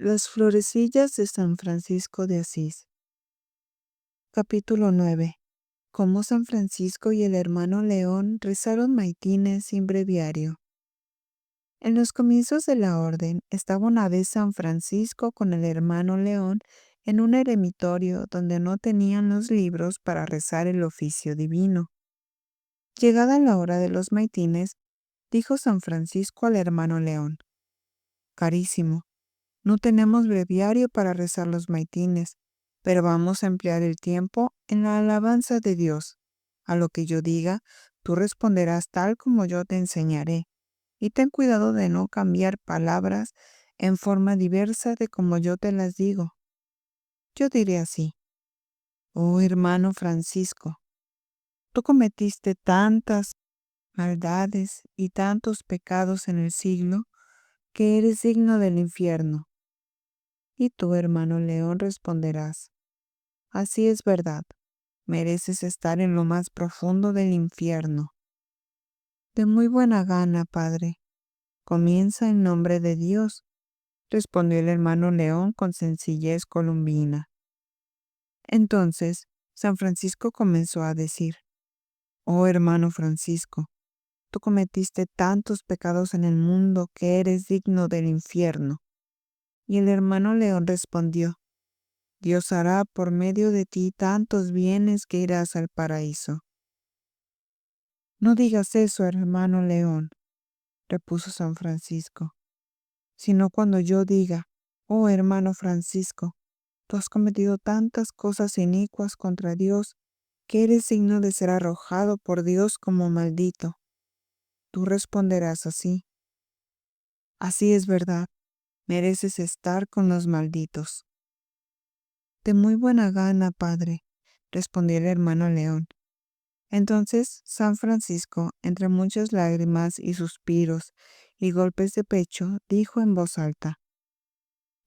Las florecillas de San Francisco de Asís. Capítulo 9. Cómo San Francisco y el hermano León rezaron maitines sin breviario. En los comienzos de la orden estaba una vez San Francisco con el hermano León en un eremitorio donde no tenían los libros para rezar el oficio divino. Llegada la hora de los maitines, dijo San Francisco al hermano León: Carísimo, no tenemos breviario para rezar los maitines, pero vamos a emplear el tiempo en la alabanza de Dios. A lo que yo diga, tú responderás tal como yo te enseñaré, y ten cuidado de no cambiar palabras en forma diversa de como yo te las digo. Yo diré así: Oh hermano Francisco, tú cometiste tantas maldades y tantos pecados en el siglo que eres digno del infierno. Y tú, hermano León, responderás: Así es verdad, mereces estar en lo más profundo del infierno. De muy buena gana, padre. Comienza en nombre de Dios, respondió el hermano León con sencillez colombina. Entonces, San Francisco comenzó a decir: Oh hermano Francisco, tú cometiste tantos pecados en el mundo que eres digno del infierno. Y el hermano León respondió: Dios hará por medio de ti tantos bienes que irás al paraíso. No digas eso, hermano León, repuso San Francisco, sino cuando yo diga: Oh hermano Francisco, tú has cometido tantas cosas inicuas contra Dios que eres digno de ser arrojado por Dios como maldito. Tú responderás así: Así es verdad, mereces estar con los malditos. De muy buena gana, padre, respondió el hermano León. Entonces San Francisco, entre muchas lágrimas y suspiros y golpes de pecho, dijo en voz alta: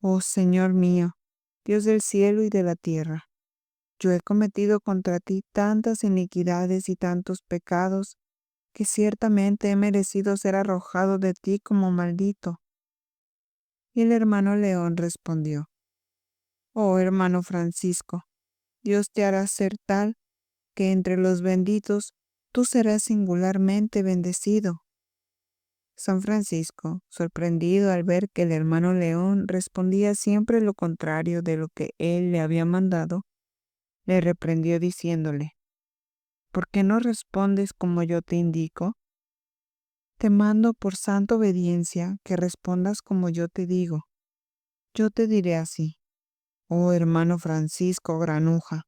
Oh Señor mío, Dios del cielo y de la tierra, yo he cometido contra ti tantas iniquidades y tantos pecados que ciertamente he merecido ser arrojado de ti como maldito. Y el hermano León respondió: Oh hermano Francisco, Dios te hará ser tal que entre los benditos tú serás singularmente bendecido. San Francisco, sorprendido al ver que el hermano León respondía siempre lo contrario de lo que él le había mandado, le reprendió diciéndole: ¿Por qué no respondes como yo te indico? Te mando por santa obediencia que respondas como yo te digo. Yo te diré así: Oh hermano Francisco Granuja,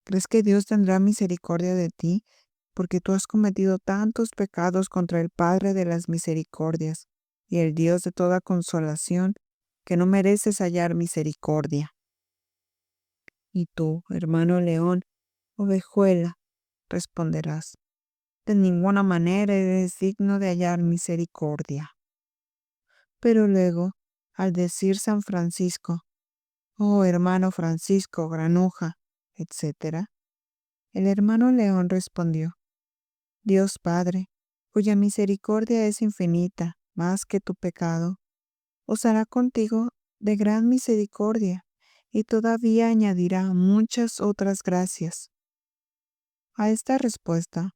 ¿crees que Dios tendrá misericordia de ti porque tú has cometido tantos pecados contra el Padre de las misericordias y el Dios de toda consolación, que no mereces hallar misericordia? Y tú, hermano León, ovejuela, responderás: de ninguna manera eres digno de hallar misericordia. Pero luego, al decir San Francisco: Oh hermano Francisco Granuja, etc., el hermano León respondió: Dios Padre, cuya misericordia es infinita, más que tu pecado, os hará contigo de gran misericordia, y todavía añadirá muchas otras gracias. A esta respuesta,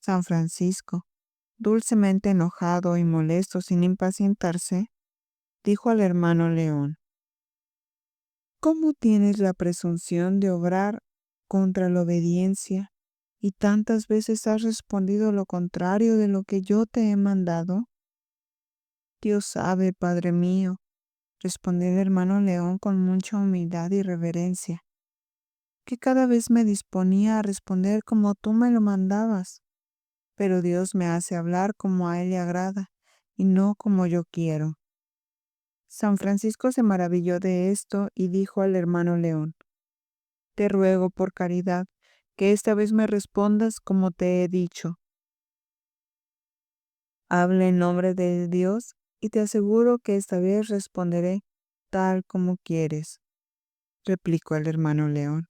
San Francisco, dulcemente enojado y molesto sin impacientarse, dijo al hermano León: ¿Cómo tienes la presunción de obrar contra la obediencia y tantas veces has respondido lo contrario de lo que yo te he mandado? Dios sabe, Padre mío, respondió el hermano León con mucha humildad y reverencia, que cada vez me disponía a responder como tú me lo mandabas, pero Dios me hace hablar como a él le agrada y no como yo quiero. San Francisco se maravilló de esto y dijo al hermano León: Te ruego por caridad que esta vez me respondas como te he dicho. Habla en nombre de Dios y te aseguro que esta vez responderé tal como quieres, replicó el hermano León.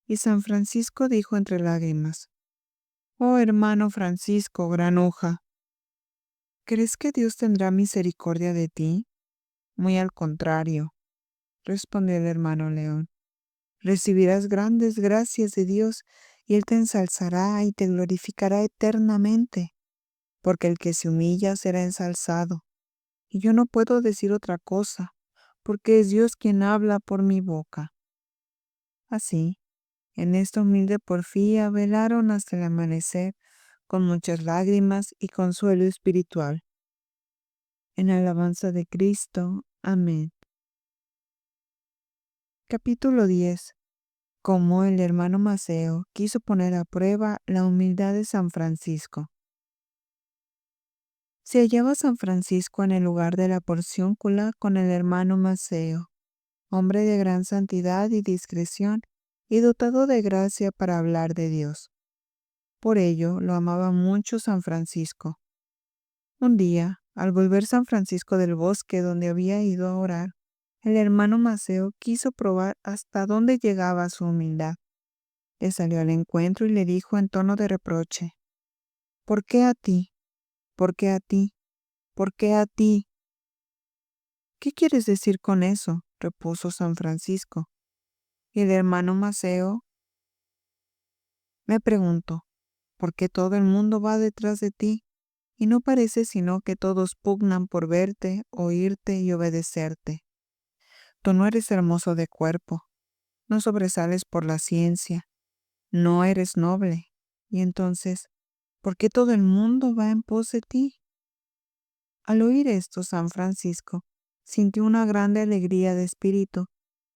Y San Francisco dijo entre lágrimas: Oh hermano Francisco Granuja, ¿crees que Dios tendrá misericordia de ti? Muy al contrario, respondió el hermano León. Recibirás grandes gracias de Dios y Él te ensalzará y te glorificará eternamente, porque el que se humilla será ensalzado. Y yo no puedo decir otra cosa, porque es Dios quien habla por mi boca. Así, en esta humilde porfía velaron hasta el amanecer, con muchas lágrimas y consuelo espiritual. En alabanza de Cristo. Amén. Capítulo 10. Cómo el hermano Maceo quiso poner a prueba la humildad de San Francisco. Se hallaba San Francisco en el lugar de la porciúncula con el hermano Maceo, hombre de gran santidad y discreción y dotado de gracia para hablar de Dios. Por ello lo amaba mucho San Francisco. Un día, al volver San Francisco del bosque donde había ido a orar, el hermano Maceo quiso probar hasta dónde llegaba su humildad. Le salió al encuentro y le dijo en tono de reproche: ¿Por qué a ti? ¿Por qué a ti? ¿Por qué a ti? ¿Qué quieres decir con eso?, repuso San Francisco. Y el hermano Maceo: me pregunto, ¿por qué todo el mundo va detrás de ti? Y no parece sino que todos pugnan por verte, oírte y obedecerte. Tú no eres hermoso de cuerpo, no sobresales por la ciencia, no eres noble. Y entonces, ¿por qué todo el mundo va en pos de ti? Al oír esto, San Francisco sintió una grande alegría de espíritu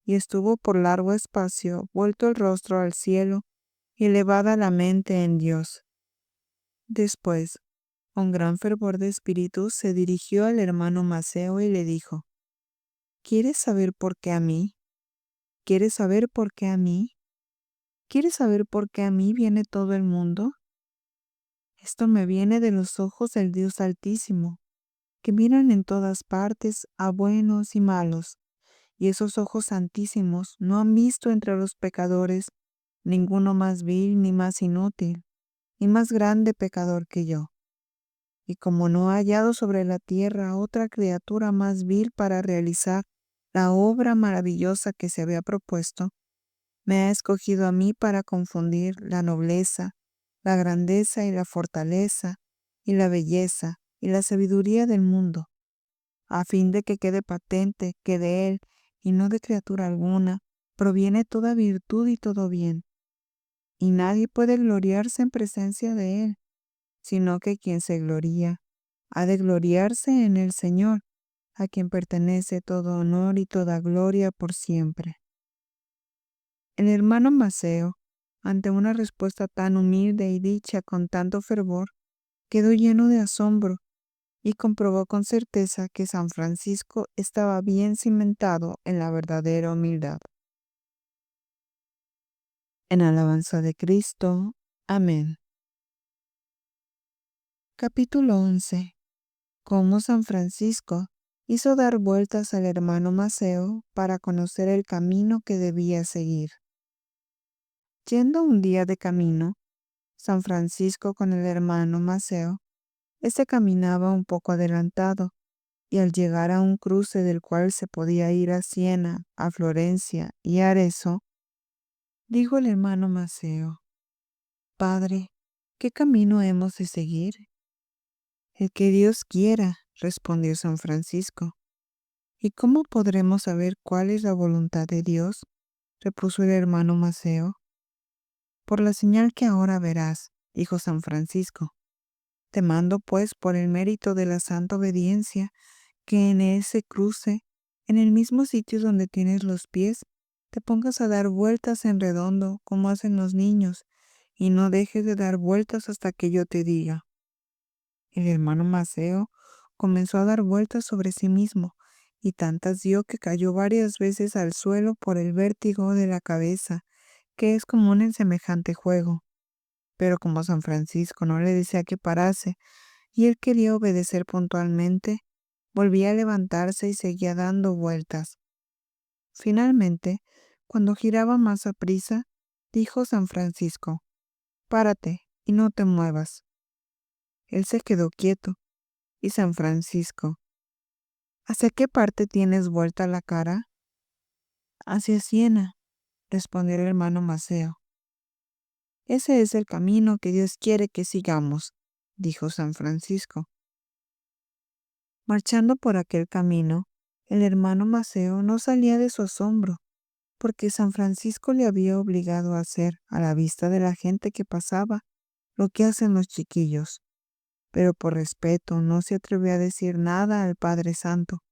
y estuvo por largo espacio vuelto el rostro al cielo y elevada la mente en Dios. Después, con gran fervor de espíritu, se dirigió al hermano Maceo y le dijo: ¿Quieres saber por qué a mí? ¿Quieres saber por qué a mí? ¿Quieres saber por qué a mí viene todo el mundo? Esto me viene de los ojos del Dios Altísimo, que miran en todas partes a buenos y malos, y esos ojos santísimos no han visto entre los pecadores ninguno más vil ni más inútil, ni más grande pecador que yo. Y como no ha hallado sobre la tierra otra criatura más vil para realizar la obra maravillosa que se había propuesto, me ha escogido a mí para confundir la nobleza, la grandeza y la fortaleza, y la belleza y la sabiduría del mundo, a fin de que quede patente que de Él, y no de criatura alguna, proviene toda virtud y todo bien. Y nadie puede gloriarse en presencia de Él, sino que quien se gloría ha de gloriarse en el Señor, a quien pertenece todo honor y toda gloria por siempre. El hermano Maceo, ante una respuesta tan humilde y dicha con tanto fervor, quedó lleno de asombro y comprobó con certeza que San Francisco estaba bien cimentado en la verdadera humildad. En alabanza de Cristo. Amén. Capítulo 11. Cómo San Francisco hizo dar vueltas al hermano Maceo para conocer el camino que debía seguir. Yendo un día de camino, San Francisco con el hermano Maceo, este caminaba un poco adelantado, y al llegar a un cruce del cual se podía ir a Siena, a Florencia y a Arezzo, dijo el hermano Maceo: Padre, ¿qué camino hemos de seguir? El que Dios quiera, respondió San Francisco. ¿Y cómo podremos saber cuál es la voluntad de Dios?, repuso el hermano Maceo. Por la señal que ahora verás, dijo San Francisco. Te mando, pues, por el mérito de la santa obediencia, que en ese cruce, en el mismo sitio donde tienes los pies, te pongas a dar vueltas en redondo como hacen los niños, y no dejes de dar vueltas hasta que yo te diga. El hermano Maceo comenzó a dar vueltas sobre sí mismo, y tantas dio que cayó varias veces al suelo por el vértigo de la cabeza, que es común en semejante juego. Pero como San Francisco no le decía que parase, y él quería obedecer puntualmente, volvía a levantarse y seguía dando vueltas. Finalmente, cuando giraba más aprisa, dijo San Francisco: Párate y no te muevas. Él se quedó quieto, y San Francisco: ¿Hacia qué parte tienes vuelta la cara? Hacia Siena, respondió el hermano Maceo. Ese es el camino que Dios quiere que sigamos, dijo San Francisco. Marchando por aquel camino, el hermano Maceo no salía de su asombro, porque San Francisco le había obligado a hacer, a la vista de la gente que pasaba, lo que hacen los chiquillos, pero por respeto no se atrevió a decir nada al Padre Santo.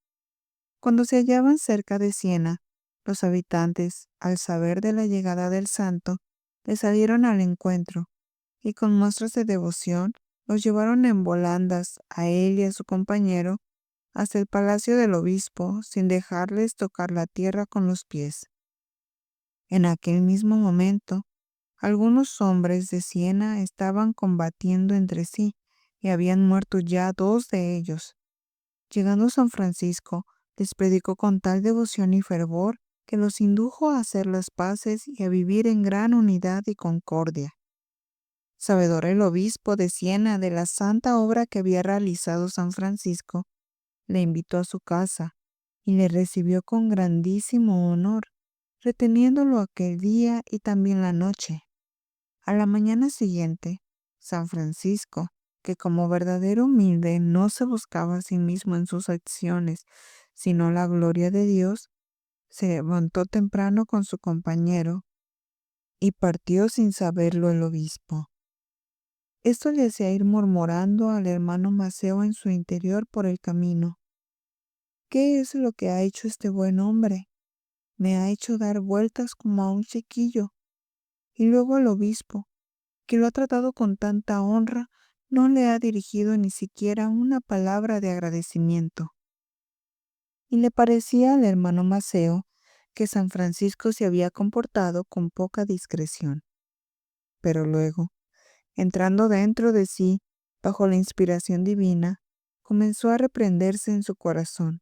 Cuando se hallaban cerca de Siena, los habitantes, al saber de la llegada del santo, le salieron al encuentro y con muestras de devoción los llevaron en volandas a él y a su compañero hasta el palacio del obispo sin dejarles tocar la tierra con los pies. En aquel mismo momento, algunos hombres de Siena estaban combatiendo entre sí y habían muerto ya 2 de ellos. Llegando San Francisco, les predicó con tal devoción y fervor que los indujo a hacer las paces y a vivir en gran unidad y concordia. Sabedor el obispo de Siena de la santa obra que había realizado San Francisco, le invitó a su casa y le recibió con grandísimo honor, reteniéndolo aquel día y también la noche. A la mañana siguiente, San Francisco, que como verdadero humilde no se buscaba a sí mismo en sus acciones, sino la gloria de Dios, se levantó temprano con su compañero y partió sin saberlo el obispo. Esto le hacía ir murmurando al hermano Maceo en su interior por el camino. ¿Qué es lo que ha hecho este buen hombre? Me ha hecho dar vueltas como a un chiquillo. Y luego el obispo, que lo ha tratado con tanta honra, no le ha dirigido ni siquiera una palabra de agradecimiento. Y le parecía al hermano Maceo que San Francisco se había comportado con poca discreción. Pero luego, entrando dentro de sí, bajo la inspiración divina, comenzó a reprenderse en su corazón.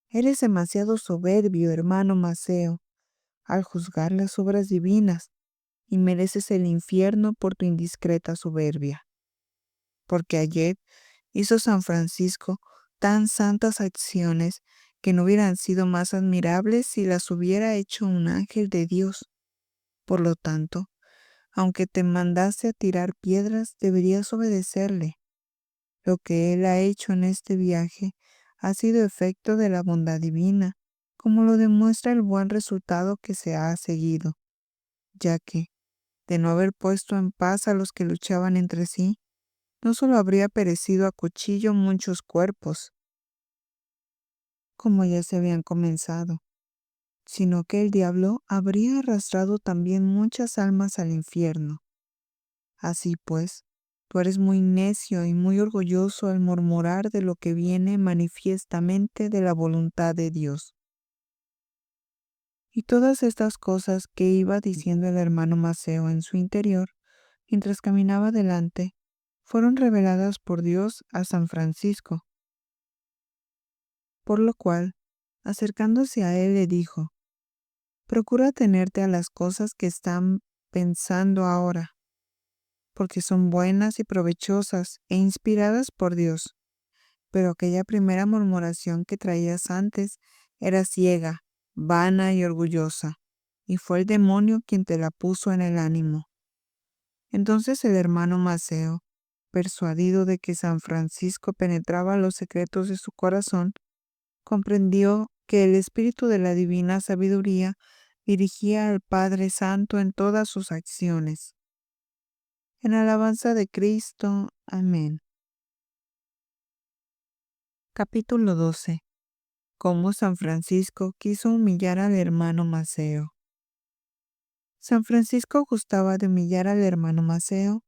Eres demasiado soberbio, hermano Maceo, al juzgar las obras divinas, y mereces el infierno por tu indiscreta soberbia. Porque ayer hizo San Francisco tan santas acciones que no hubieran sido más admirables si las hubiera hecho un ángel de Dios. Por lo tanto, aunque te mandase a tirar piedras, deberías obedecerle. Lo que él ha hecho en este viaje ha sido efecto de la bondad divina, como lo demuestra el buen resultado que se ha seguido, ya que, de no haber puesto en paz a los que luchaban entre sí, no solo habría perecido a cuchillo muchos cuerpos, como ya se habían comenzado, sino que el diablo habría arrastrado también muchas almas al infierno. Así pues, tú eres muy necio y muy orgulloso al murmurar de lo que viene manifiestamente de la voluntad de Dios. Y todas estas cosas que iba diciendo el hermano Maceo en su interior, mientras caminaba delante, fueron reveladas por Dios a San Francisco. Por lo cual, acercándose a él, le dijo: procura tenerte a las cosas que están pensando ahora, porque son buenas y provechosas e inspiradas por Dios. Pero aquella primera murmuración que traías antes era ciega, vana y orgullosa, y fue el demonio quien te la puso en el ánimo. Entonces el hermano Maceo, persuadido de que San Francisco penetraba los secretos de su corazón, comprendió que el espíritu de la divina sabiduría dirigía al Padre Santo en todas sus acciones. En alabanza de Cristo. Amén. Capítulo 12. Cómo San Francisco quiso humillar al hermano Maceo. San Francisco gustaba de humillar al hermano Maceo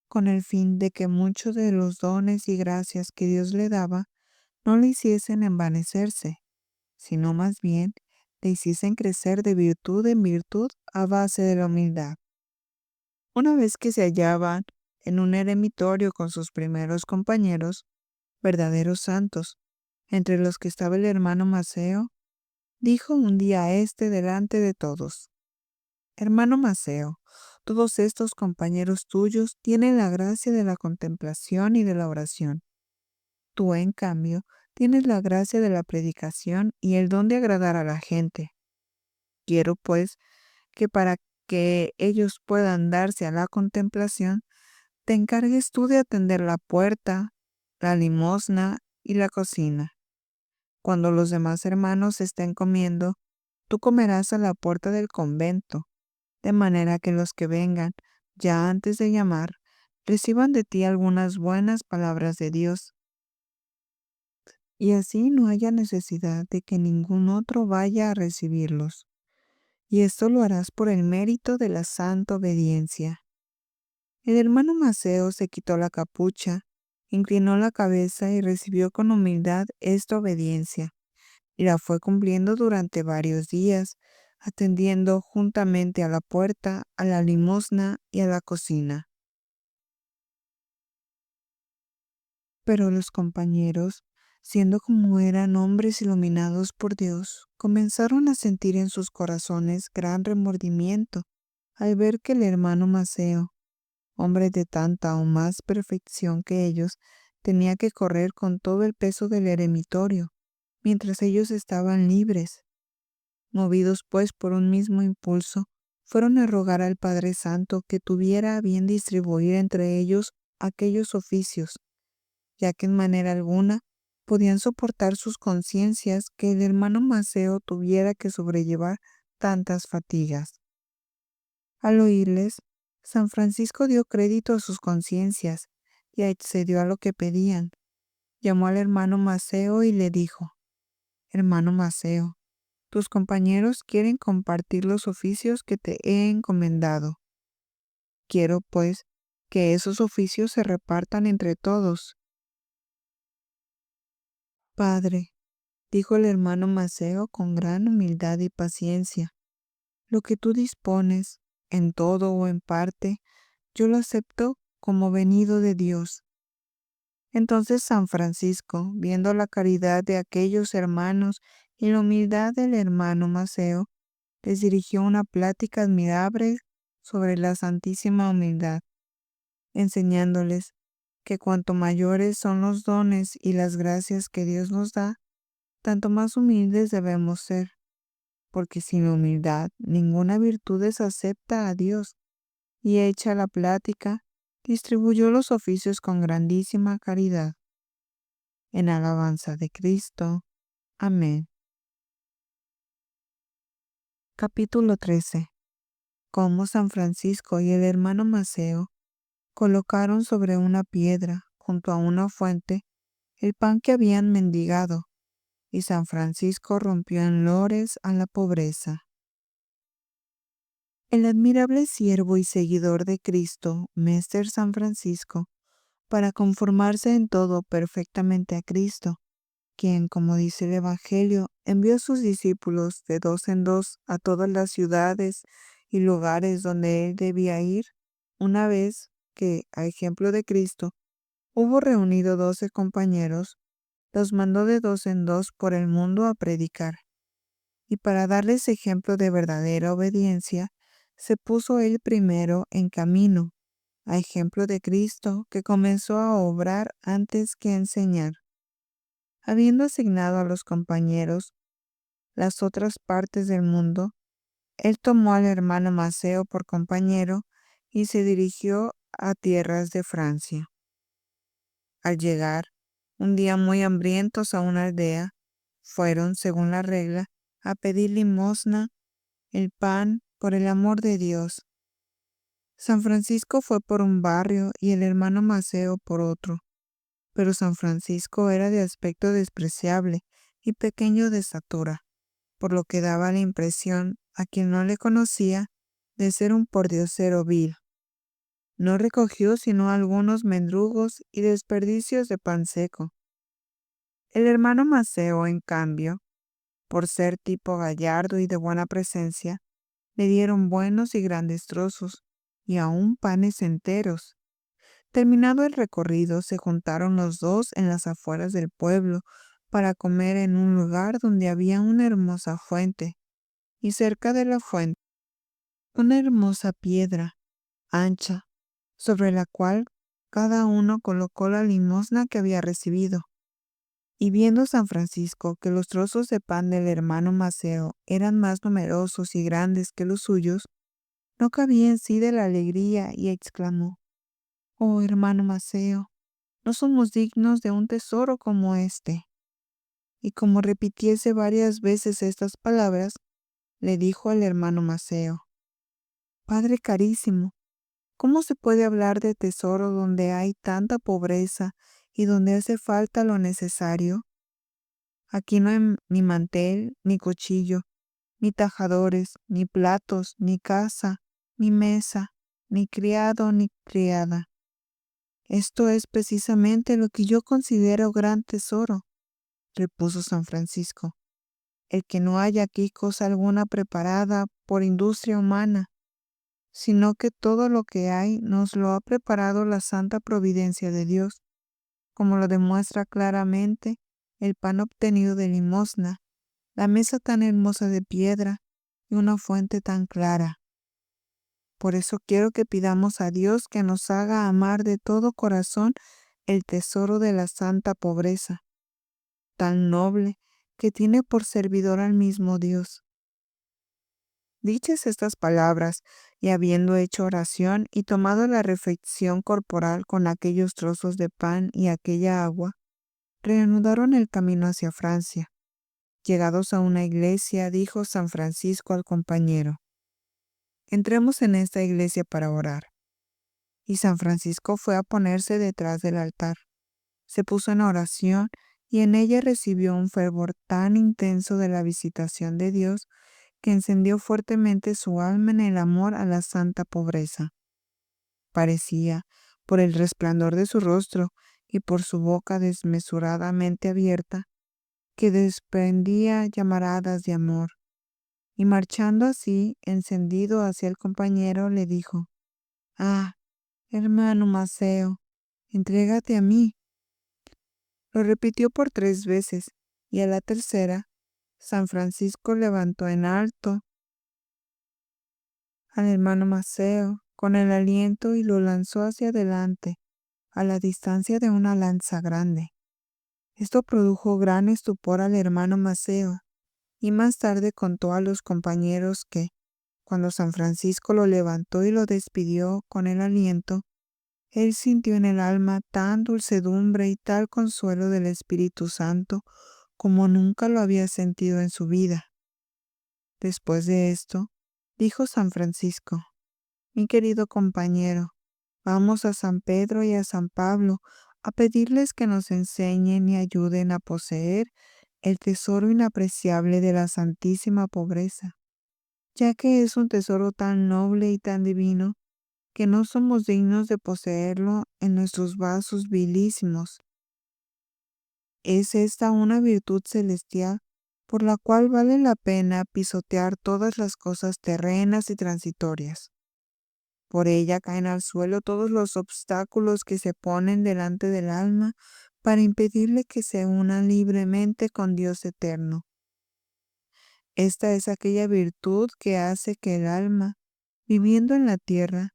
con el fin de que muchos de los dones y gracias que Dios le daba no le hiciesen envanecerse, sino más bien le hiciesen crecer de virtud en virtud a base de la humildad. Una vez que se hallaban en un eremitorio con sus primeros compañeros, verdaderos santos, entre los que estaba el hermano Maceo, dijo un día a éste delante de todos: hermano Maceo, todos estos compañeros tuyos tienen la gracia de la contemplación y de la oración. Tú, en cambio, tienes la gracia de la predicación y el don de agradar a la gente. Quiero, pues, que para que ellos puedan darse a la contemplación, te encargues tú de atender la puerta, la limosna y la cocina. Cuando los demás hermanos estén comiendo, tú comerás a la puerta del convento, de manera que los que vengan, ya antes de llamar, reciban de ti algunas buenas palabras de Dios, y así no haya necesidad de que ningún otro vaya a recibirlos. Y esto lo harás por el mérito de la santa obediencia. El hermano Maceo se quitó la capucha, inclinó la cabeza y recibió con humildad esta obediencia, y la fue cumpliendo durante varios días, atendiendo juntamente a la puerta, a la limosna y a la cocina. Pero los compañeros, siendo como eran hombres iluminados por Dios, comenzaron a sentir en sus corazones gran remordimiento al ver que el hermano Maceo, hombre de tanta o más perfección que ellos, tenía que correr con todo el peso del eremitorio, mientras ellos estaban libres. Movidos pues por un mismo impulso, fueron a rogar al Padre Santo que tuviera a bien distribuir entre ellos aquellos oficios, ya que en manera alguna podían soportar sus conciencias que el hermano Maceo tuviera que sobrellevar tantas fatigas. Al oírles, San Francisco dio crédito a sus conciencias y accedió a lo que pedían. Llamó al hermano Maceo y le dijo: Hermano Maceo, tus compañeros quieren compartir los oficios que te he encomendado. Quiero, pues, que esos oficios se repartan entre todos. Padre, dijo el hermano Maceo con gran humildad y paciencia, lo que tú dispones, en todo o en parte, yo lo acepto como venido de Dios. Entonces San Francisco, viendo la caridad de aquellos hermanos y la humildad del hermano Maceo, les dirigió una plática admirable sobre la santísima humildad, enseñándoles que cuanto mayores son los dones y las gracias que Dios nos da, tanto más humildes debemos ser, porque sin humildad ninguna virtud es acepta a Dios. Y hecha la plática, distribuyó los oficios con grandísima caridad. En alabanza de Cristo. Amén. Capítulo 13. Cómo San Francisco y el hermano Maceo colocaron sobre una piedra, junto a una fuente, el pan que habían mendigado, y San Francisco rompió en lores a la pobreza. El admirable siervo y seguidor de Cristo, Méster San Francisco, para conformarse en todo perfectamente a Cristo, quien, como dice el Evangelio, envió a sus discípulos de dos en dos a todas las ciudades y lugares donde él debía ir, una vez que, a ejemplo de Cristo, hubo reunido 12 compañeros, los mandó de dos en dos por el mundo a predicar. Y para darles ejemplo de verdadera obediencia, se puso él primero en camino, a ejemplo de Cristo, que comenzó a obrar antes que enseñar. Habiendo asignado a los compañeros las otras partes del mundo, él tomó al hermano Maceo por compañero y se dirigió a tierras de Francia. Al llegar, un día muy hambrientos a una aldea, fueron, según la regla, a pedir limosna, el pan, por el amor de Dios. San Francisco fue por un barrio y el hermano Maceo por otro, pero San Francisco era de aspecto despreciable y pequeño de estatura, por lo que daba la impresión, a quien no le conocía, de ser un pordiosero vil. No recogió sino algunos mendrugos y desperdicios de pan seco. El hermano Maceo, en cambio, por ser tipo gallardo y de buena presencia, le dieron buenos y grandes trozos, y aún panes enteros. Terminado el recorrido, se juntaron los dos en las afueras del pueblo para comer en un lugar donde había una hermosa fuente, y cerca de la fuente una hermosa piedra ancha, sobre la cual cada uno colocó la limosna que había recibido. Y viendo San Francisco que los trozos de pan del hermano Maceo eran más numerosos y grandes que los suyos, no cabía en sí de la alegría y exclamó: «Oh, hermano Maceo, no somos dignos de un tesoro como este». Y como repitiese varias veces estas palabras, le dijo al hermano Maceo: «Padre carísimo, ¿cómo se puede hablar de tesoro donde hay tanta pobreza y donde hace falta lo necesario? Aquí no hay ni mantel, ni cuchillo, ni tajadores, ni platos, ni casa, ni mesa, ni criado, ni criada. Esto es precisamente lo que yo considero gran tesoro», repuso San Francisco, «el que no haya aquí cosa alguna preparada por industria humana, sino que todo lo que hay nos lo ha preparado la santa providencia de Dios, como lo demuestra claramente el pan obtenido de limosna, la mesa tan hermosa de piedra y una fuente tan clara. Por eso quiero que pidamos a Dios que nos haga amar de todo corazón el tesoro de la santa pobreza, tan noble, que tiene por servidor al mismo Dios». Dichas estas palabras, y habiendo hecho oración y tomado la refección corporal con aquellos trozos de pan y aquella agua, reanudaron el camino hacia Francia. Llegados a una iglesia, dijo San Francisco al compañero: «Entremos en esta iglesia para orar». Y San Francisco fue a ponerse detrás del altar. Se puso en oración y en ella recibió un fervor tan intenso de la visitación de Dios que encendió fuertemente su alma en el amor a la santa pobreza. Parecía, por el resplandor de su rostro y por su boca desmesuradamente abierta, que desprendía llamaradas de amor. Y marchando así, encendido hacia el compañero, le dijo: «Ah, hermano Maceo, entrégate a mí». Lo repitió por 3 veces, y a la tercera, San Francisco levantó en alto al hermano Maceo con el aliento y lo lanzó hacia adelante, a la distancia de una lanza grande. Esto produjo gran estupor al hermano Maceo, y más tarde contó a los compañeros que, cuando San Francisco lo levantó y lo despidió con el aliento, él sintió en el alma tan dulcedumbre y tal consuelo del Espíritu Santo como nunca lo había sentido en su vida. Después de esto, dijo San Francisco: «Mi querido compañero, vamos a San Pedro y a San Pablo a pedirles que nos enseñen y ayuden a poseer el tesoro inapreciable de la santísima pobreza, ya que es un tesoro tan noble y tan divino que no somos dignos de poseerlo en nuestros vasos vilísimos. Es esta una virtud celestial por la cual vale la pena pisotear todas las cosas terrenas y transitorias. Por ella caen al suelo todos los obstáculos que se ponen delante del alma para impedirle que se una libremente con Dios eterno. Esta es aquella virtud que hace que el alma, viviendo en la tierra,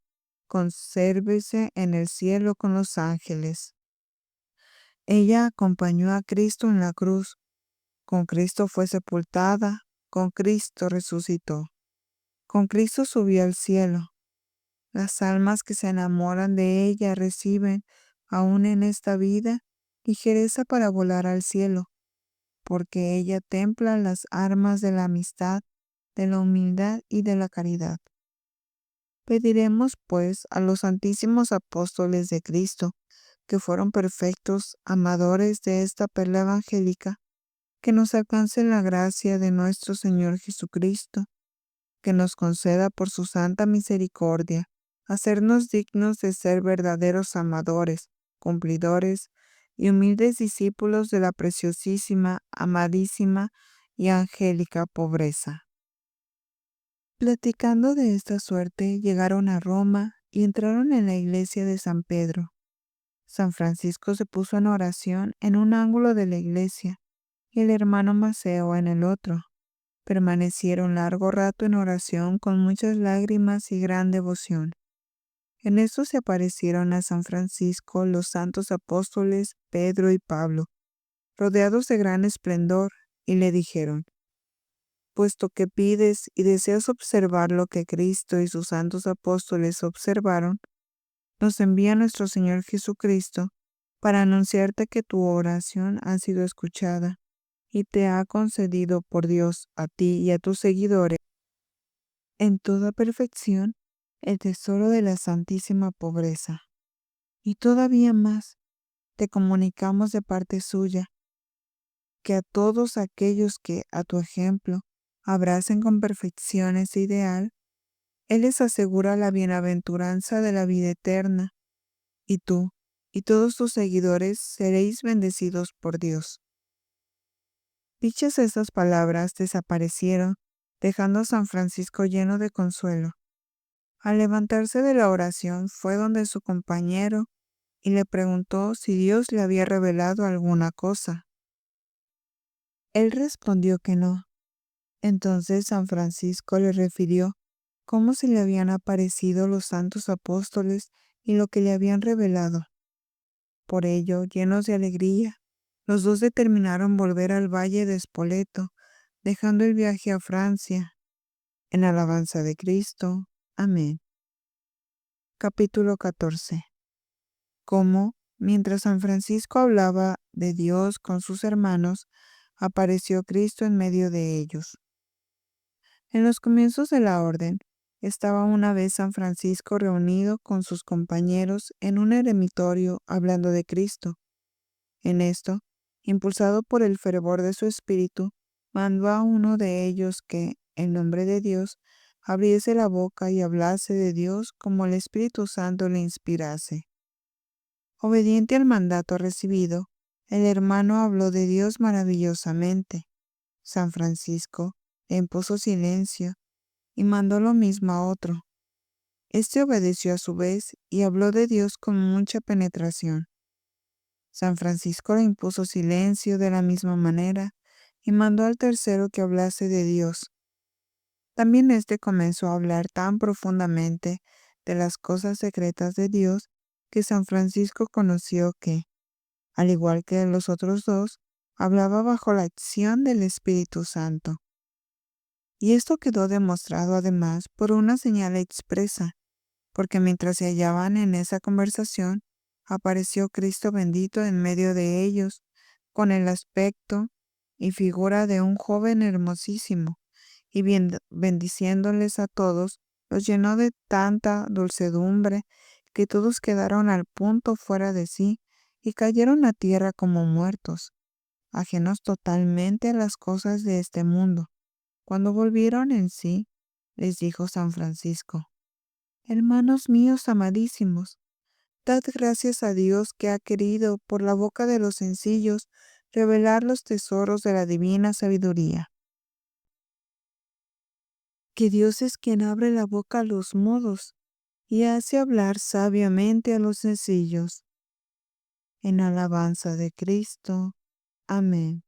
consérvese en el cielo con los ángeles. Ella acompañó a Cristo en la cruz, con Cristo fue sepultada, con Cristo resucitó, con Cristo subió al cielo. Las almas que se enamoran de ella reciben, aún en esta vida, ligereza para volar al cielo, porque ella templa las armas de la amistad, de la humildad y de la caridad. Pediremos, pues, a los santísimos apóstoles de Cristo, que fueron perfectos amadores de esta perla evangélica, que nos alcance la gracia de nuestro Señor Jesucristo, que nos conceda por su santa misericordia hacernos dignos de ser verdaderos amadores, cumplidores y humildes discípulos de la preciosísima, amadísima y angélica pobreza. Platicando de esta suerte, llegaron a Roma y entraron en la iglesia de San Pedro. San Francisco se puso en oración en un ángulo de la iglesia y el hermano Maceo en el otro. Permanecieron largo rato en oración con muchas lágrimas y gran devoción. En esto se aparecieron a San Francisco los santos apóstoles Pedro y Pablo, rodeados de gran esplendor, y le dijeron: puesto que pides y deseas observar lo que Cristo y sus santos apóstoles observaron, nos envía nuestro Señor Jesucristo para anunciarte que tu oración ha sido escuchada y te ha concedido por Dios a ti y a tus seguidores en toda perfección el tesoro de la santísima pobreza. Y todavía más, te comunicamos de parte suya que a todos aquellos que, a tu ejemplo, abracen con perfección ese ideal, Él les asegura la bienaventuranza de la vida eterna, y tú y todos tus seguidores seréis bendecidos por Dios. Dichas estas palabras desaparecieron, dejando a San Francisco lleno de consuelo. Al levantarse de la oración fue donde su compañero y le preguntó si Dios le había revelado alguna cosa. Él respondió que no. Entonces San Francisco le refirió cómo se le habían aparecido los santos apóstoles y lo que le habían revelado. Por ello, llenos de alegría, los dos determinaron volver al valle de Spoleto, dejando el viaje a Francia. En alabanza de Cristo. Amén. Capítulo 14. Cómo, mientras San Francisco hablaba de Dios con sus hermanos, apareció Cristo en medio de ellos. En los comienzos de la orden, estaba una vez San Francisco reunido con sus compañeros en un eremitorio hablando de Cristo. En esto, impulsado por el fervor de su espíritu, mandó a uno de ellos que, en nombre de Dios, abriese la boca y hablase de Dios como el Espíritu Santo le inspirase. Obediente al mandato recibido, el hermano habló de Dios maravillosamente. San Francisco le impuso silencio y mandó lo mismo a otro. Este obedeció a su vez y habló de Dios con mucha penetración. San Francisco le impuso silencio de la misma manera y mandó al tercero que hablase de Dios. También éste comenzó a hablar tan profundamente de las cosas secretas de Dios que San Francisco conoció que, al igual que los otros dos, hablaba bajo la acción del Espíritu Santo. Y esto quedó demostrado además por una señal expresa, porque mientras se hallaban en esa conversación, apareció Cristo bendito en medio de ellos, con el aspecto y figura de un joven hermosísimo, y bendiciéndoles a todos, los llenó de tanta dulcedumbre que todos quedaron al punto fuera de sí y cayeron a tierra como muertos, ajenos totalmente a las cosas de este mundo. Cuando volvieron en sí, les dijo San Francisco: hermanos míos amadísimos, dad gracias a Dios que ha querido, por la boca de los sencillos, revelar los tesoros de la divina sabiduría. Que Dios es quien abre la boca a los mudos y hace hablar sabiamente a los sencillos. En alabanza de Cristo. Amén.